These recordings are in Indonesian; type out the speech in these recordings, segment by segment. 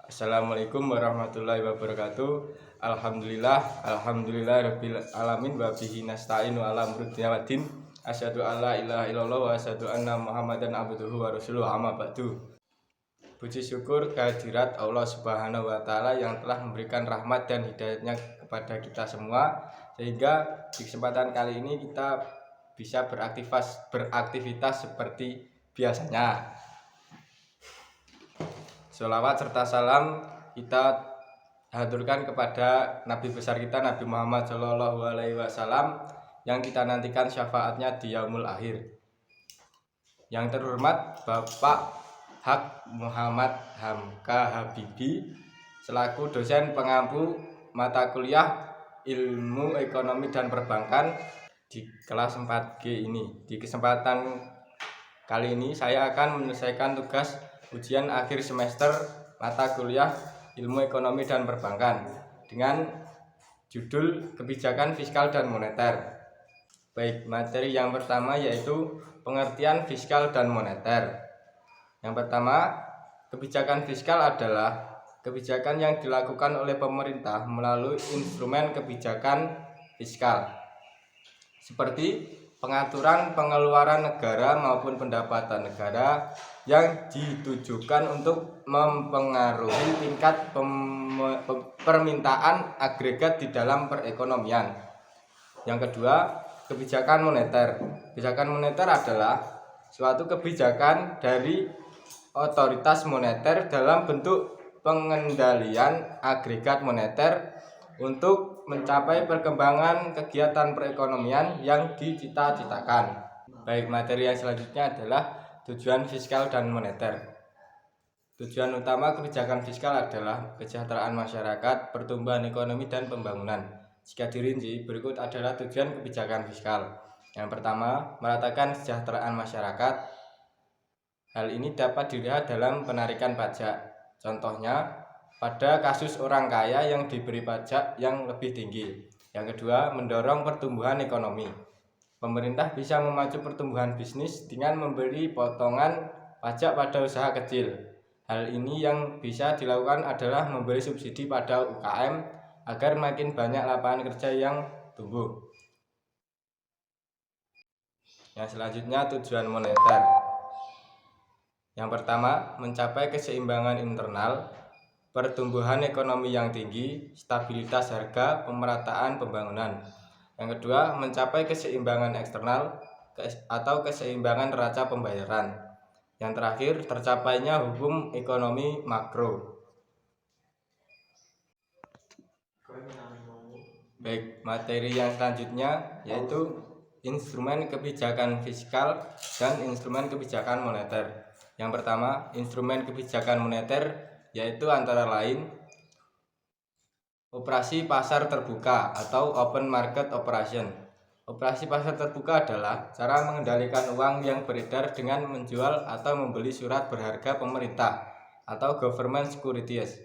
Assalamualaikum warahmatullahi wabarakatuh. Alhamdulillah rabbil alamin wa bihi nasta'inu ala umuri dunya waddin. Asyhadu an la ilaha illallah wa asyhadu anna Muhammadan abduhu wa rasuluhu amma ba'du. Puji syukur kehadirat Allah Subhanahu wa taala yang telah memberikan rahmat dan hidayahnya kepada kita semua, sehingga di kesempatan kali ini kita bisa beraktivitas seperti biasanya. Sholawat serta salam kita haturkan kepada Nabi besar kita Nabi Muhammad SAW yang kita nantikan syafaatnya di yaumul akhir. Yang terhormat Bapak Haq Muhammad Hamka Habibi selaku dosen pengampu mata kuliah Ilmu Ekonomi dan Perbankan di kelas 4G ini. Di kesempatan kali ini saya akan menyelesaikan tugas ujian akhir semester mata kuliah Ilmu Ekonomi dan Perbankan dengan judul Kebijakan Fiskal dan Moneter. Baik, materi yang pertama yaitu pengertian fiskal dan moneter. Yang pertama, kebijakan fiskal adalah kebijakan yang dilakukan oleh pemerintah melalui instrumen kebijakan fiskal, seperti pengaturan pengeluaran negara maupun pendapatan negara yang ditujukan untuk mempengaruhi tingkat permintaan agregat di dalam perekonomian. Yang kedua, kebijakan moneter. Kebijakan moneter adalah suatu kebijakan dari otoritas moneter dalam bentuk pengendalian agregat moneter untuk mencapai perkembangan kegiatan perekonomian yang dicita-citakan. Baik, materi yang selanjutnya adalah tujuan fiskal dan moneter. Tujuan utama kebijakan fiskal adalah kesejahteraan masyarakat, pertumbuhan ekonomi dan pembangunan. Jika dirinci, berikut adalah tujuan kebijakan fiskal. Yang pertama, meratakan kesejahteraan masyarakat. Hal ini dapat dilihat dalam penarikan pajak. Contohnya, pada kasus orang kaya yang diberi pajak yang lebih tinggi. Yang kedua, mendorong pertumbuhan ekonomi. Pemerintah bisa memacu pertumbuhan bisnis dengan memberi potongan pajak pada usaha kecil. Hal ini yang bisa dilakukan adalah memberi subsidi pada UKM agar makin banyak lapangan kerja yang tumbuh. Yang selanjutnya, tujuan moneter. Yang pertama, mencapai keseimbangan internal, pertumbuhan ekonomi yang tinggi, stabilitas harga, pemerataan pembangunan. Yang kedua, mencapai keseimbangan eksternal atau keseimbangan neraca pembayaran. Yang terakhir, tercapainya hukum ekonomi makro. Baik, materi yang selanjutnya yaitu instrumen kebijakan fiskal dan instrumen kebijakan moneter. Yang pertama, instrumen kebijakan moneter yaitu antara lain operasi pasar terbuka atau open market operation. Operasi pasar terbuka adalah cara mengendalikan uang yang beredar dengan menjual atau membeli surat berharga pemerintah atau government securities.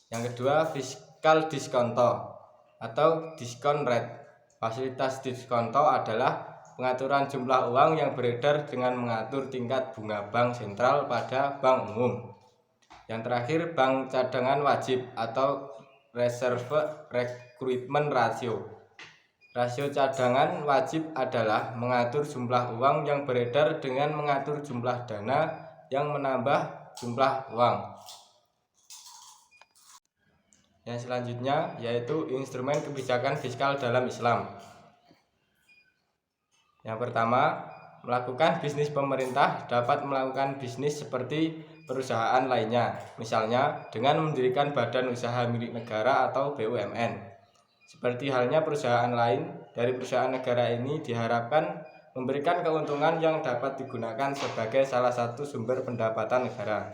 Yang kedua, fiskal diskonto atau discount rate. Fasilitas diskonto adalah pengaturan jumlah uang yang beredar dengan mengatur tingkat bunga bank sentral pada bank umum. Yang terakhir, bank cadangan wajib atau reserve recruitment ratio. Rasio cadangan wajib adalah mengatur jumlah uang yang beredar dengan mengatur jumlah dana yang menambah jumlah uang. Yang selanjutnya yaitu instrumen kebijakan fiskal dalam Islam. Yang pertama, melakukan bisnis. Pemerintah dapat melakukan bisnis seperti perusahaan lainnya, misalnya dengan mendirikan badan usaha milik negara atau BUMN. Seperti halnya perusahaan lain, dari perusahaan negara ini diharapkan memberikan keuntungan yang dapat digunakan sebagai salah satu sumber pendapatan negara.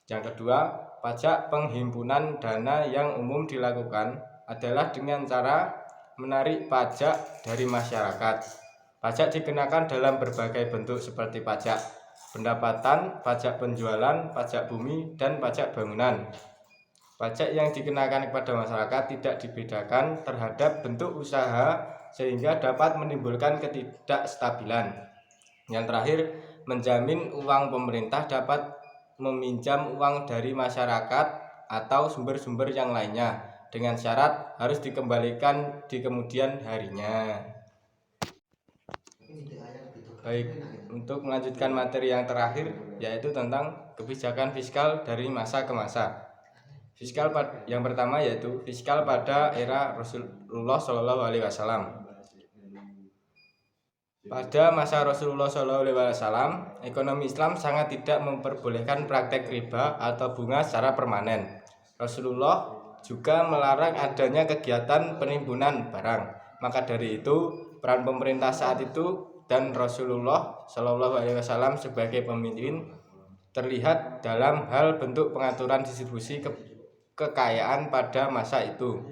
Yang kedua, pajak penghimpunan dana yang umum dilakukan adalah dengan cara menarik pajak dari masyarakat. Pajak dikenakan dalam berbagai bentuk seperti pajak pendapatan, pajak penjualan, pajak bumi, dan pajak bangunan. Pajak yang dikenakan kepada masyarakat tidak dibedakan terhadap bentuk usaha sehingga dapat menimbulkan ketidakstabilan. Yang terakhir, menjamin uang pemerintah dapat meminjam uang dari masyarakat atau sumber-sumber yang lainnya dengan syarat harus dikembalikan di kemudian harinya. Baik, untuk melanjutkan materi yang terakhir yaitu tentang kebijakan fiskal dari masa ke masa. Yang pertama yaitu fiskal pada era Rasulullah SAW. Pada masa Rasulullah SAW, ekonomi Islam sangat tidak memperbolehkan praktek riba atau bunga secara permanen. Rasulullah juga melarang adanya kegiatan penimbunan barang. Maka dari itu, peran pemerintah saat itu dan Rasulullah SAW sebagai pemimpin terlihat dalam hal bentuk pengaturan distribusi kekayaan pada masa itu.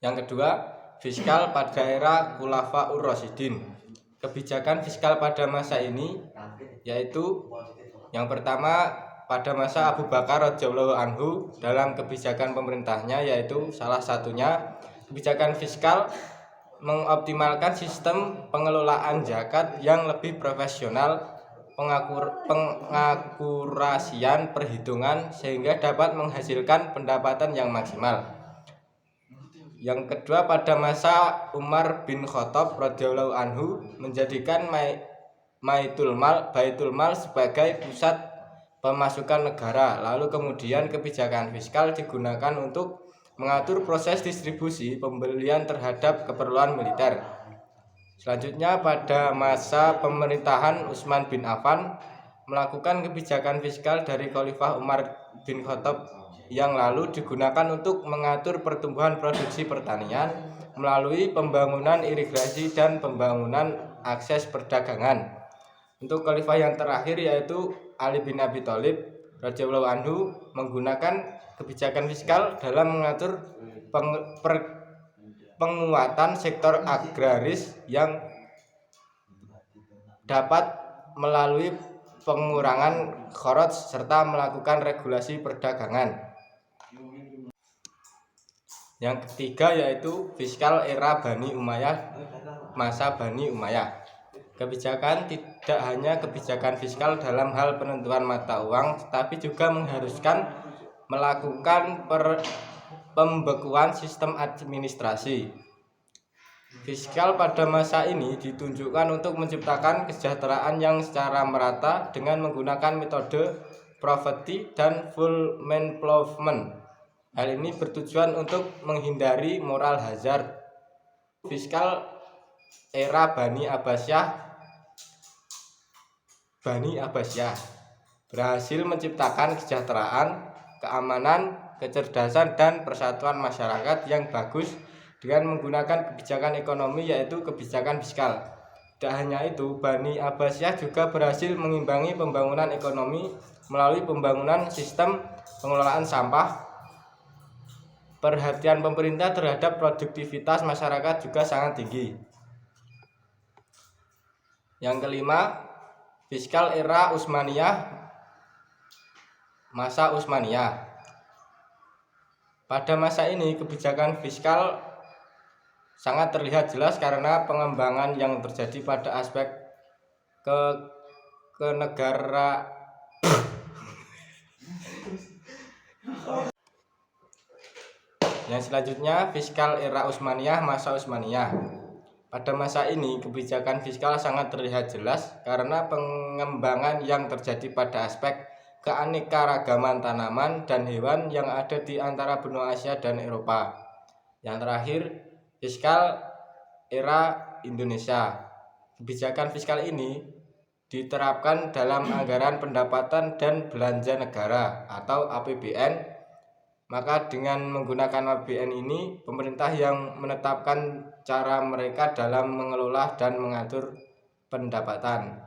Yang kedua, fiskal pada era Khulafaur Rasyidin. Kebijakan fiskal pada masa ini yaitu yang pertama pada masa Abu Bakar radhiyallahu anhu, dalam kebijakan pemerintahnya yaitu salah satunya kebijakan fiskal mengoptimalkan sistem pengelolaan zakat yang lebih profesional, pengakurasian perhitungan sehingga dapat menghasilkan pendapatan yang maksimal. Yang kedua, pada masa Umar bin Khattab radhiyallahu anhu menjadikan Baitul Mal sebagai pusat pemasukan negara. Lalu kemudian kebijakan fiskal digunakan untuk mengatur proses distribusi pembelian terhadap keperluan militer. Selanjutnya, pada masa pemerintahan Utsman bin Affan melakukan kebijakan fiskal dari Khalifah Umar bin Khattab yang lalu digunakan untuk mengatur pertumbuhan produksi pertanian melalui pembangunan irigasi dan pembangunan akses perdagangan. Untuk khalifah yang terakhir yaitu Ali bin Abi Thalib radhiyallahu anhu menggunakan kebijakan fiskal dalam mengatur penguatan sektor agraris yang dapat melalui pengurangan kharaj serta melakukan regulasi perdagangan. Yang ketiga yaitu fiskal era Bani Umayyah, masa Bani Umayyah. Kebijakan tidak hanya kebijakan fiskal dalam hal penentuan mata uang, tetapi juga mengharuskan melakukan pembekuan sistem administrasi. Fiskal pada masa ini ditunjukkan untuk menciptakan kesejahteraan yang secara merata dengan menggunakan metode poverty dan full employment. Hal ini bertujuan untuk menghindari moral hazard. Fiskal era Bani Abbasiyah berhasil menciptakan kesejahteraan, keamanan, kecerdasan, dan persatuan masyarakat yang bagus dengan menggunakan kebijakan ekonomi yaitu kebijakan fiskal. Tidak hanya itu, Bani Abbasiyah juga berhasil mengimbangi pembangunan ekonomi melalui pembangunan sistem pengelolaan sampah. Perhatian pemerintah terhadap produktivitas masyarakat juga sangat tinggi. Yang kelima, fiskal era Utsmaniyah, masa Utsmaniyah. Pada masa ini kebijakan fiskal sangat terlihat jelas karena pengembangan yang terjadi pada aspek kenegaraan. Yang selanjutnya, fiskal era Utsmaniyah, masa Utsmaniyah. Pada masa ini kebijakan fiskal sangat terlihat jelas karena pengembangan yang terjadi pada aspek keanekaragaman tanaman dan hewan yang ada di antara benua Asia dan Eropa. Yang terakhir, fiskal era Indonesia. Kebijakan fiskal ini diterapkan dalam anggaran pendapatan dan belanja negara atau APBN. Maka dengan menggunakan APBN ini, pemerintah yang menetapkan cara mereka dalam mengelola dan mengatur pendapatan.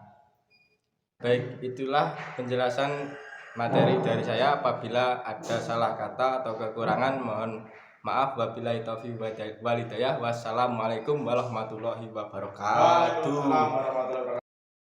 Baik, itulah penjelasan materi dari saya. Apabila ada salah kata atau kekurangan, mohon maaf. Wabillahi taufiq wal hidayah. Wassalamualaikum warahmatullahi wabarakatuh.